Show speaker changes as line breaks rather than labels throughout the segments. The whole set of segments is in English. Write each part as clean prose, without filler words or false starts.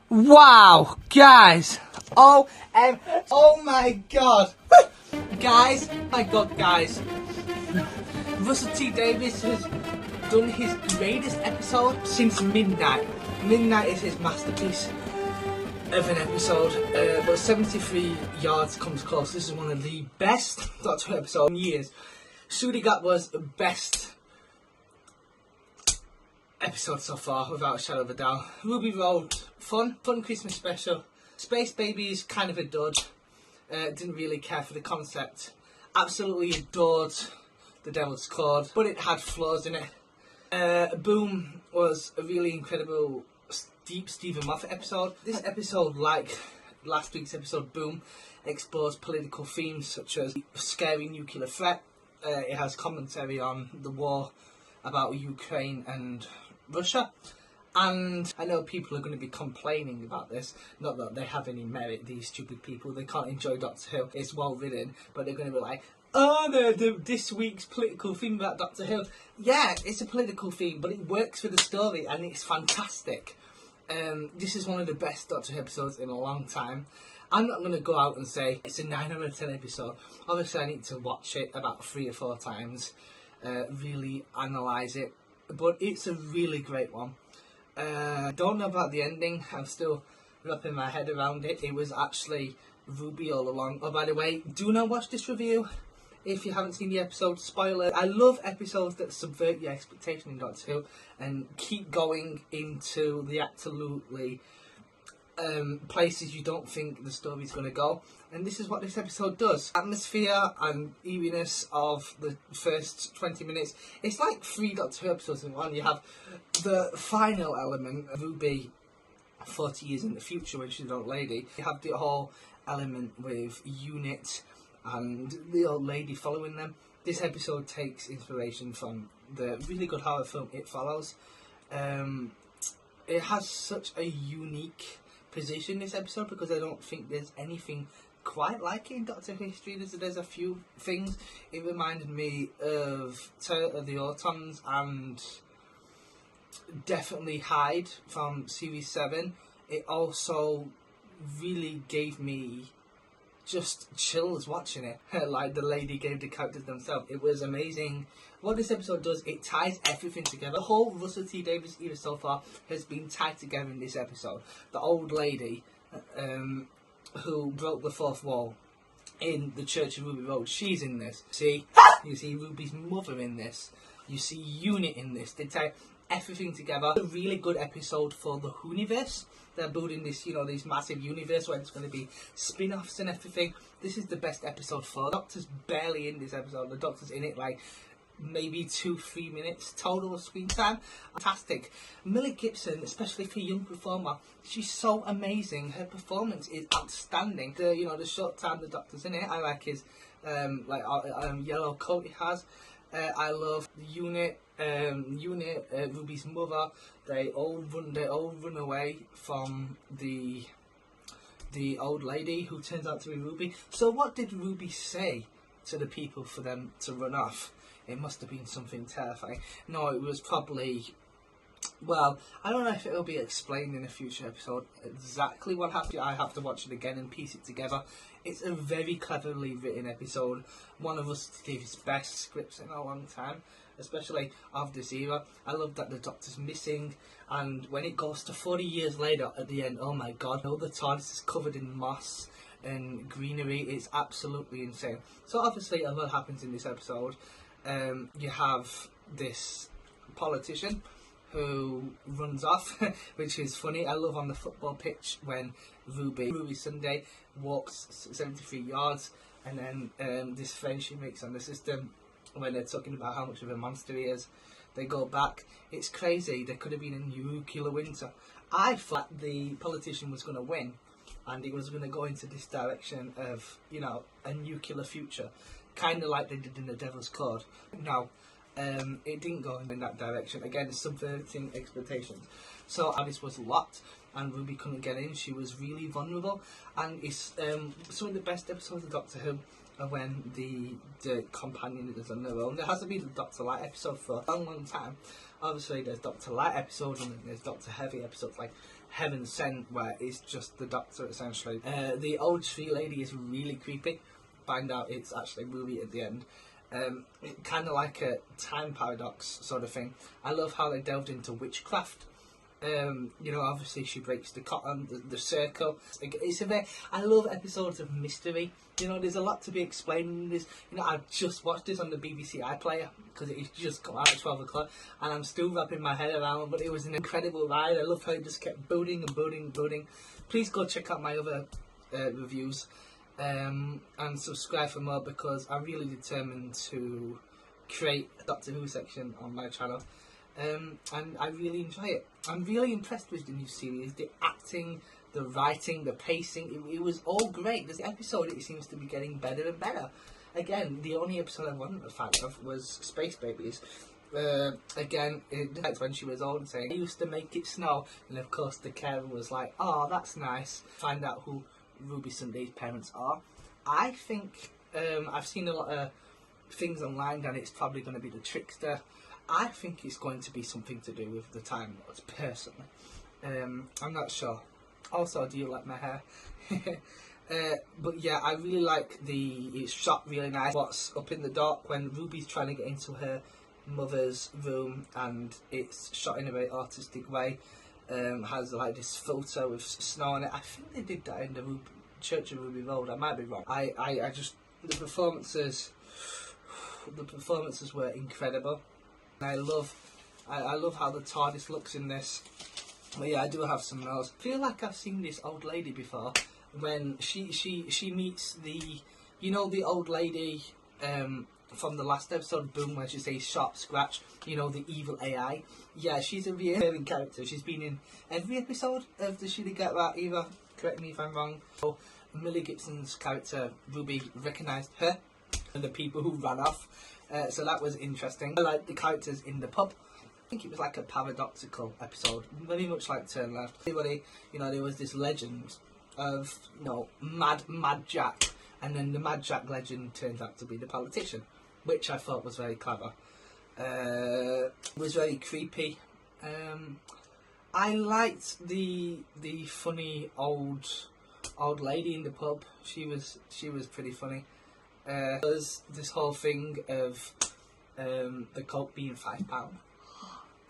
Wow, guys. Oh my god. Guys, guys. Russell T Davies has done his greatest episode since Midnight. Midnight is his masterpiece of an episode, but 73 yards comes close. This is one of the best Doctor Who episodes in years. Sudigat was the best episode so far, without a shadow of a doubt. Ruby Road, fun Christmas special. Space Babies, kind of a dud. Didn't really care for the concept. Absolutely adored The Devil's Chord, but it had flaws in it. Boom was a really incredible, deep Stephen Moffat episode. This episode, like last week's episode Boom, explores political themes such as scary nuclear threat. It has commentary on the war about Ukraine and Russia. And I know people are going to be complaining about this. Not that they have any merit, these stupid people. They can't enjoy Doctor Who. It's well written, but they're going to be like, oh, this week's political theme about Doctor Who. Yeah, it's a political theme, but it works for the story and it's fantastic. This is one of the best Doctor Who episodes in a long time. I'm not going to go out and say it's a 9 out of 10 episode. Obviously, I need to watch it about 3 or 4 times, really analyse it. But it's a really great one. Don't know about the ending. I'm still wrapping my head around it. It was actually Ruby all along. Oh, by the way, do not watch this review if you haven't seen the episode. Spoiler. I love episodes that subvert your expectation in Doctor Who and keep going into the absolutely places you don't think the story's going to go. And this is what this episode does. Atmosphere and eeriness of the first 20 minutes. It's like 3 Doctor Who episodes in one. You have the final element of Ruby 40 years in the future when she's an old lady. You have the whole element with Unit and the old lady following them. This episode takes inspiration from the really good horror film It Follows. It has such a unique position, this episode, because I don't think there's anything quite like it in Doctor Who history. There's a few things. It reminded me of Terror of the Autons and definitely Hyde from Series 7. It also really gave me just chills watching it, like the lady gave the characters themselves. It was amazing. What this episode does, it ties everything together. The whole Russell T Davies era so far has been tied together in this episode. The old lady who broke the fourth wall in the Church of Ruby Road, she's in this. You see Ruby's mother in this. You see Unit in this. They tie everything together. A really good episode for the Whoniverse. They're building this, this massive universe where it's going to be spin-offs and everything. This is the best episode for. The Doctor's barely in this episode. The Doctor's in it like maybe 2-3 minutes total of screen time. Fantastic. Millie Gibson, especially for a young performer, she's so amazing. Her performance is outstanding. The short time the Doctor's in it, I like his yellow coat he has. I love Unit, Ruby's mother. They all run away from the old lady who turns out to be Ruby. So what did Ruby say to the people for them to run off? It must have been something terrifying. No, it was probably, well, I don't know if it'll be explained in a future episode exactly what happened. I have to watch it again and piece it together. It's a very cleverly written episode. One of us gave his best scripts in a long time, especially of this era. I love that the Doctor's missing, and when it goes to 40 years later at the end, oh my god, all the TARDIS is covered in moss and greenery. It's absolutely insane. So obviously a lot happens in this episode. You have this politician who runs off, which is funny. I love on the football pitch when Ruby Sunday walks 73 yards, and then this friend she makes on the system, when they're talking about how much of a monster he is, they go back. It's crazy. There could have been a nuclear winter. I thought the politician was going to win, and it was going to go into this direction of, a nuclear future, kind of like they did in The Devil's Chord. No, it didn't go in that direction. Again, subverting expectations. So Alice was locked and Ruby couldn't get in. She was really vulnerable, and it's some of the best episodes of Doctor Who are when the companion is on their own. There hasn't been a Doctor Light episode for a long time. Obviously there's Doctor Light episodes and then there's Doctor Heavy episodes like Heaven Sent, where it's just the Doctor essentially. The old tree lady is really creepy. Find out it's actually Ruby at the end. Kind of like a time paradox sort of thing. I love how they delved into witchcraft. Obviously she breaks the cotton, the circle. I love episodes of mystery. There's a lot to be explained in this. I've just watched this on the BBC iPlayer because it's just come out at 12 o'clock and I'm still wrapping my head around, but it was an incredible ride. I love how it just kept building and building and building. Please go check out my other reviews and subscribe for more, because I'm really determined to create a Doctor Who section on my channel. And I really enjoy it. I'm really impressed with the new series. The acting, the writing, the pacing, it was all great. This episode, it seems to be getting better and better. Again, the only episode I wasn't a fan of was Space Babies. Again, that's when she was old and saying, I used to make it snow. And of course the carer was like, oh, that's nice. Find out who Ruby Sunday's parents are. I think, I've seen a lot of things online and it's probably going to be the Trickster. I think it's going to be something to do with the Time Lords, personally. I'm not sure. Also, do you like my hair? But yeah, I really like it's shot really nice. What's up in the dark when Ruby's trying to get into her mother's room, and it's shot in a very artistic way. Has like this filter with snow on it. I think they did that in the Church of Ruby Road. I might be wrong. I just, the performances were incredible. I love how the TARDIS looks in this. But yeah, I do have some notes. I feel like I've seen this old lady before when she meets the old lady from the last episode, Boom, where she says sharp scratch, the evil AI. Yeah, she's a recurring character. She's been in every episode of the She Get That Either. Correct me if I'm wrong. So, Millie Gibson's character Ruby recognised her and the people who ran off. So that was interesting. I like the characters in the pub. I think it was like a paradoxical episode, very much like Turn Left. Everybody, there was this legend of, Mad Jack, and then the Mad Jack legend turns out to be the politician, which I thought was very clever. It was very creepy. I liked the funny old lady in the pub. She was pretty funny. There's this whole thing of the Coke being £5,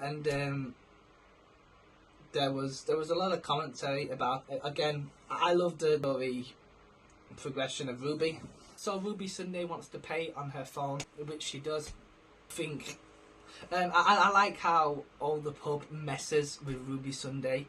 and there was a lot of commentary about it. Again, I love the story progression of Ruby. So Ruby Sunday wants to pay on her phone, which she does. I like how all the pub messes with Ruby Sunday,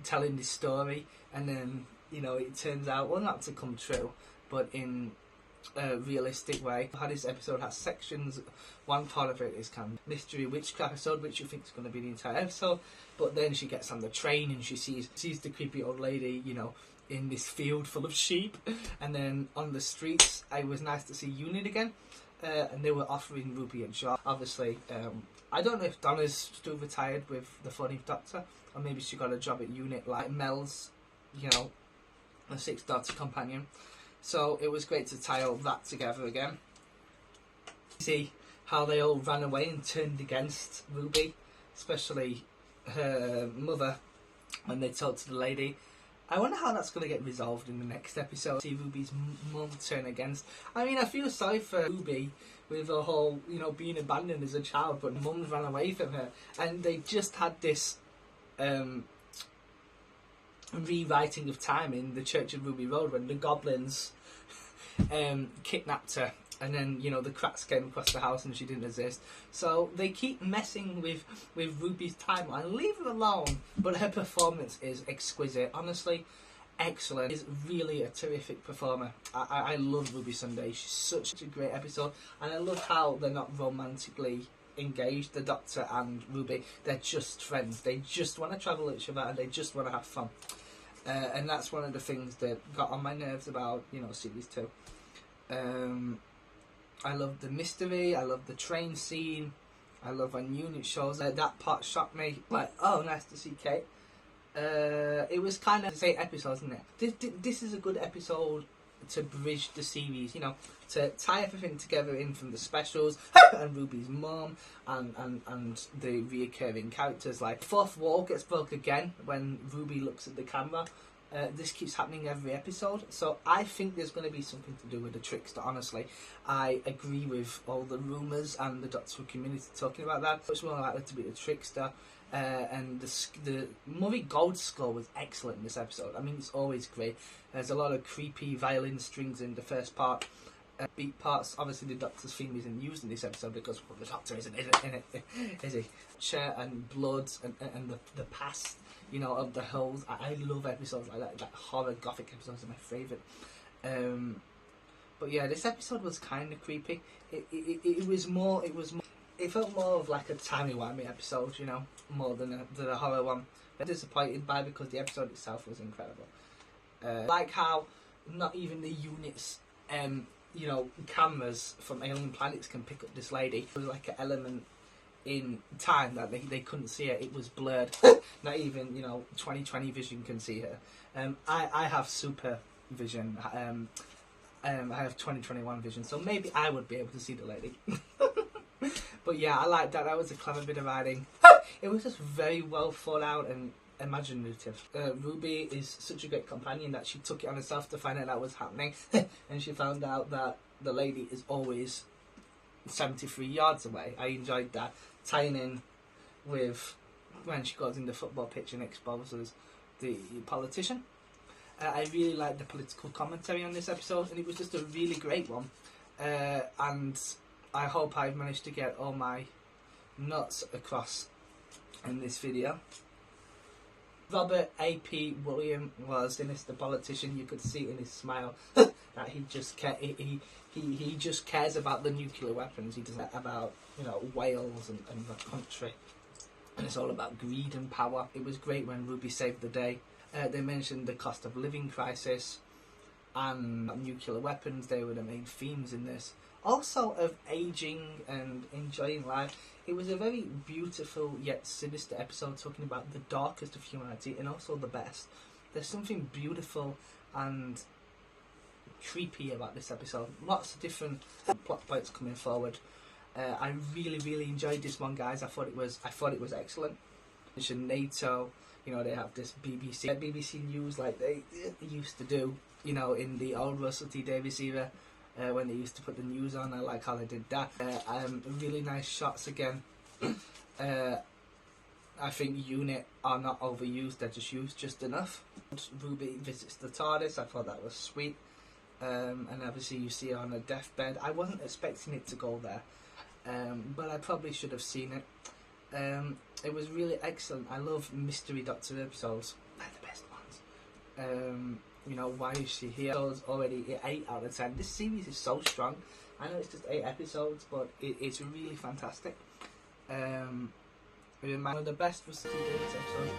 telling this story, and then it turns out, well, not to come true, but in a realistic way. How this episode has sections. One part of it is kind of mystery witchcraft episode, which you think is going to be the entire episode, but then she gets on the train and she sees the creepy old lady, in this field full of sheep, and then on the streets it was nice to see Unit again, and they were offering Ruby a job. Obviously, I don't know if Donna's still retired with the 14th Doctor, or maybe she got a job at Unit like Mel's, a Sixth Doctor companion. So it was great to tie all that together again. See how they all ran away and turned against Ruby, especially her mother when they talked to the lady. I wonder how that's going to get resolved in the next episode. See Ruby's mum turn against. I mean, I feel sorry for Ruby with the whole, being abandoned as a child, but mums ran away from her. And they just had this rewriting of time in the Church of Ruby Road when the goblins kidnapped her, and then the cracks came across the house and she didn't exist. So they keep messing with Ruby's timeline. Leave her alone. But her performance is exquisite, honestly excellent. She's really a terrific performer. I love Ruby Sunday. She's such a great episode, and I love how they're not romantically engaged, the Doctor and Ruby. They're just friends. They just want to travel each other and they just want to have fun. And that's one of the things that got on my nerves about, series 2. I love the mystery, I love the train scene, I love when Unit shows up. That part shocked me, like, oh, nice to see Kate. It was kind of 8 episodes, isn't it? This is a good episode to bridge the series, you know, to tie everything together in from the specials and Ruby's mom and the reoccurring characters. Like, the fourth wall gets broke again when Ruby looks at the camera. This keeps happening every episode, so I think there's going to be something to do with the trickster. Honestly, I agree with all the rumours and the Doctor Who community talking about that. It's more likely to be the trickster. And the Murray Gold score was excellent in this episode. I mean, it's always great. There's a lot of creepy violin strings in the first part. Beat parts. Obviously, the Doctor's theme isn't used in this episode because, well, the Doctor isn't in it, is he? Chair and blood and the past, you know, of the hills. I love episodes like that. Like horror gothic episodes are my favourite. But yeah, this episode was kind of creepy. It was more. It felt more of like a timey-wimey episode, you know, more than a horror one. I'm disappointed by because the episode itself was incredible. Like how not even the units, you know, cameras from alien planets can pick up this lady. There was like an element in time that they couldn't see her. It was blurred. Not even, you know, 20/20 vision can see her. I have super vision. I have 20/21 vision, so maybe I would be able to see the lady. But yeah, I like that. That was a clever bit of writing. It was just very well thought out and imaginative. Ruby is such a great companion that she took it on herself to find out that was happening. And she found out that the lady is always 73 yards away. I enjoyed that. Tying in with when she goes in the football pitch and exposes the politician. I really liked the political commentary on this episode, and it was just a really great one. And I hope I've managed to get all my nuts across in this video. Robert A.P. William was in this, the politician. You could see in his smile that he just he just cares about the nuclear weapons. He doesn't about, you know, Wales and the country. And it's all about greed and power. It was great when Ruby saved the day. They mentioned the cost of living crisis and nuclear weapons. They were the main themes in this. Also of aging and enjoying life. It was a very beautiful yet sinister episode talking about the darkest of humanity and also the best. There's something beautiful and creepy about this episode. Lots of different plot points coming forward. I really enjoyed this one, guys. I thought it was excellent. Mentioned NATO. You know, they have this BBC News like they used to do, you know, in the old Russell T Davies era. When they used to put the news on, I like how they did that. Really nice shots again. I think unit are not overused, they're just used just enough. Ruby visits the TARDIS, I thought that was sweet. And obviously you see her on a deathbed. I wasn't expecting it to go there, but I probably should have seen it. It was really excellent. I love Mystery Doctor episodes. They're the best ones. You know, why is she here? It's already 8 out of 10. This series is so strong. I know it's just 8 episodes, but it's really fantastic. One of the best was the episodes.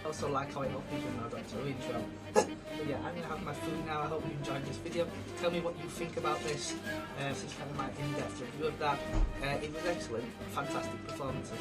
I also like how it opens with no Doctor Who intro. But yeah, I'm gonna have my food now. I hope you enjoyed this video. Tell me what you think about this. This is kind of my in-depth review of that. It was excellent, fantastic performances.